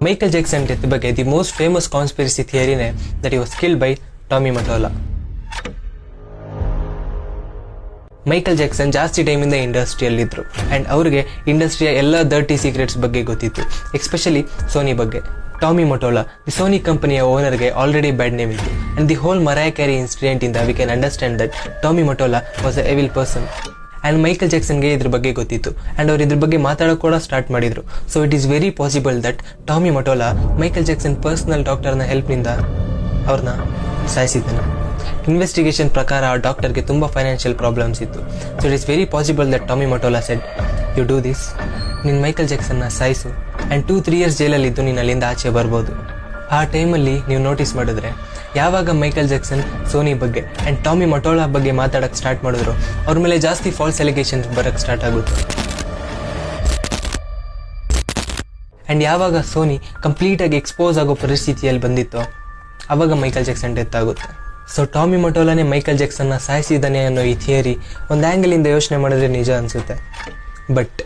Michael Jackson death ಬಗ್ಗೆ the most famous conspiracy ಥಿಯರಿನೇ that he was killed by Tommy Mottola. Michael Jackson ಜಾಸ್ತಿ ಟೈಮಿಂದ ಇಂಡಸ್ಟ್ರಿಯಲ್ಲಿದ್ದರು and ಅವ್ರಿಗೆ ಇಂಡಸ್ಟ್ರಿಯ ಎಲ್ಲ ಡರ್ಟಿ ಸೀಕ್ರೆಟ್ಸ್ ಬಗ್ಗೆ ಗೊತ್ತಿತ್ತು, ಎಸ್ಪೆಷಲಿ ಸೋನಿ ಬಗ್ಗೆ. ಟಾಮಿ ಮೊಟೋಲಾ ದಿ ಸೋನಿ ಕಂಪನಿಯ ಓನರ್ಗೆ ಆಲ್ರೆಡಿ ಬ್ಯಾಡ್ ನೇಮ್ ಇತ್ತು and the whole Mariah Carey incident ಇಂದ we can understand that Tommy Mottola was a evil person. And Michael ಜಾಕ್ಸನ್ಗೆ ಇದ್ರ ಬಗ್ಗೆ ಗೊತ್ತಿತ್ತು ಆ್ಯಂಡ್ ಅವ್ರು ಇದ್ರ ಬಗ್ಗೆ ಮಾತಾಡೋಕೆ ಕೂಡ ಸ್ಟಾರ್ಟ್ ಮಾಡಿದರು. So it is very possible that Tommy Mottola Michael Jackson personal ಡಾಕ್ಟರ್ನ ಹೆಲ್ಪ್ನಿಂದ ಅವ್ರನ್ನ ಸಾಯಿಸಿದ್ದಾನೆ. ಇನ್ವೆಸ್ಟಿಗೇಷನ್ ಪ್ರಕಾರ ಆ ಡಾಕ್ಟರ್ಗೆ ತುಂಬ ಫೈನಾನ್ಷಿಯಲ್ ಪ್ರಾಬ್ಲಮ್ಸ್ ಇತ್ತು. So it is very possible that Tommy Mottola said, you do this, ನೀನು ಮೈಕಲ್ ಜಾಕ್ಸನ್ನ ಸಾಯಿಸು ಆ್ಯಂಡ್ 2-3 years ಜೈಲಲ್ಲಿದ್ದು ನೀನು ಅಲ್ಲಿಂದ ಆಚೆ ಬರ್ಬೋದು. ಆ ಟೈಮಲ್ಲಿ ನೀವು ನೋಟಿಸ್ ಮಾಡಿದ್ರೆ ಯಾವಾಗ ಮೈಕಲ್ ಜಾಕ್ಸನ್ ಸೋನಿ ಬಗ್ಗೆ ಆ್ಯಂಡ್ ಟಾಮಿ ಮೊಟೋಲಾ ಬಗ್ಗೆ ಮಾತಾಡೋಕ್ಕೆ ಸ್ಟಾರ್ಟ್ ಮಾಡಿದ್ರು ಅವ್ರ ಮೇಲೆ ಜಾಸ್ತಿ ಫಾಲ್ಸ್ ಅಲಿಗೇಷನ್ಸ್ ಬರೋಕ್ಕೆ ಸ್ಟಾರ್ಟ್ ಆಗುತ್ತೆ. ಆ್ಯಂಡ್ ಯಾವಾಗ ಸೋನಿ ಕಂಪ್ಲೀಟಾಗಿ ಎಕ್ಸ್ಪೋಸ್ ಆಗೋ ಪರಿಸ್ಥಿತಿಯಲ್ಲಿ ಬಂದಿತ್ತೋ ಆವಾಗ ಮೈಕಲ್ ಜಾಕ್ಸನ್ ಡೆತ್ ಆಗುತ್ತೆ. ಸೊ ಟಾಮಿ ಮೊಟೋಲಾನೇ ಮೈಕಲ್ ಜಾಕ್ಸನ್ನ ಸಾಯಿಸಿದ್ದಾನೆ ಅನ್ನೋ ಈ ಥಿಯರಿ ಒಂದು ಆ್ಯಂಗಲಿಂದ ಯೋಚನೆ ಮಾಡಿದ್ರೆ ನಿಜ ಅನಿಸುತ್ತೆ. But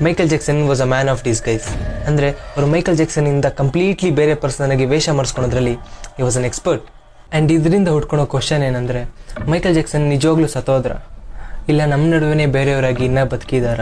Michael Jackson was a man of disguise. ಅಂದರೆ ಅವರು ಮೈಕಲ್ ಜಾಕ್ಸನ್ನಿಂದ ಕಂಪ್ಲೀಟ್ಲಿ ಬೇರೆ ಪರ್ಸನಾಗಿ ವೇಷ ಮಾಡಿಸ್ಕೊಳೋದ್ರಲ್ಲಿ ಈ ವಾಸ್ ಅನ್ ಎಕ್ಸ್ಪರ್ಟ್. ಆ್ಯಂಡ್ ಇದರಿಂದ ಹುಡ್ಕೊಳೋ ಕ್ವಶನ್ ಏನಂದರೆ, ಮೈಕಲ್ ಜಾಕ್ಸನ್ ನಿಜವಾಗ್ಲೂ ಸತ್ತೋದ್ರ, ಇಲ್ಲ ನಮ್ಮ ನಡುವೆ ಬೇರೆಯವರಾಗಿ ಇನ್ನೂ ಬದುಕಿದಾರ?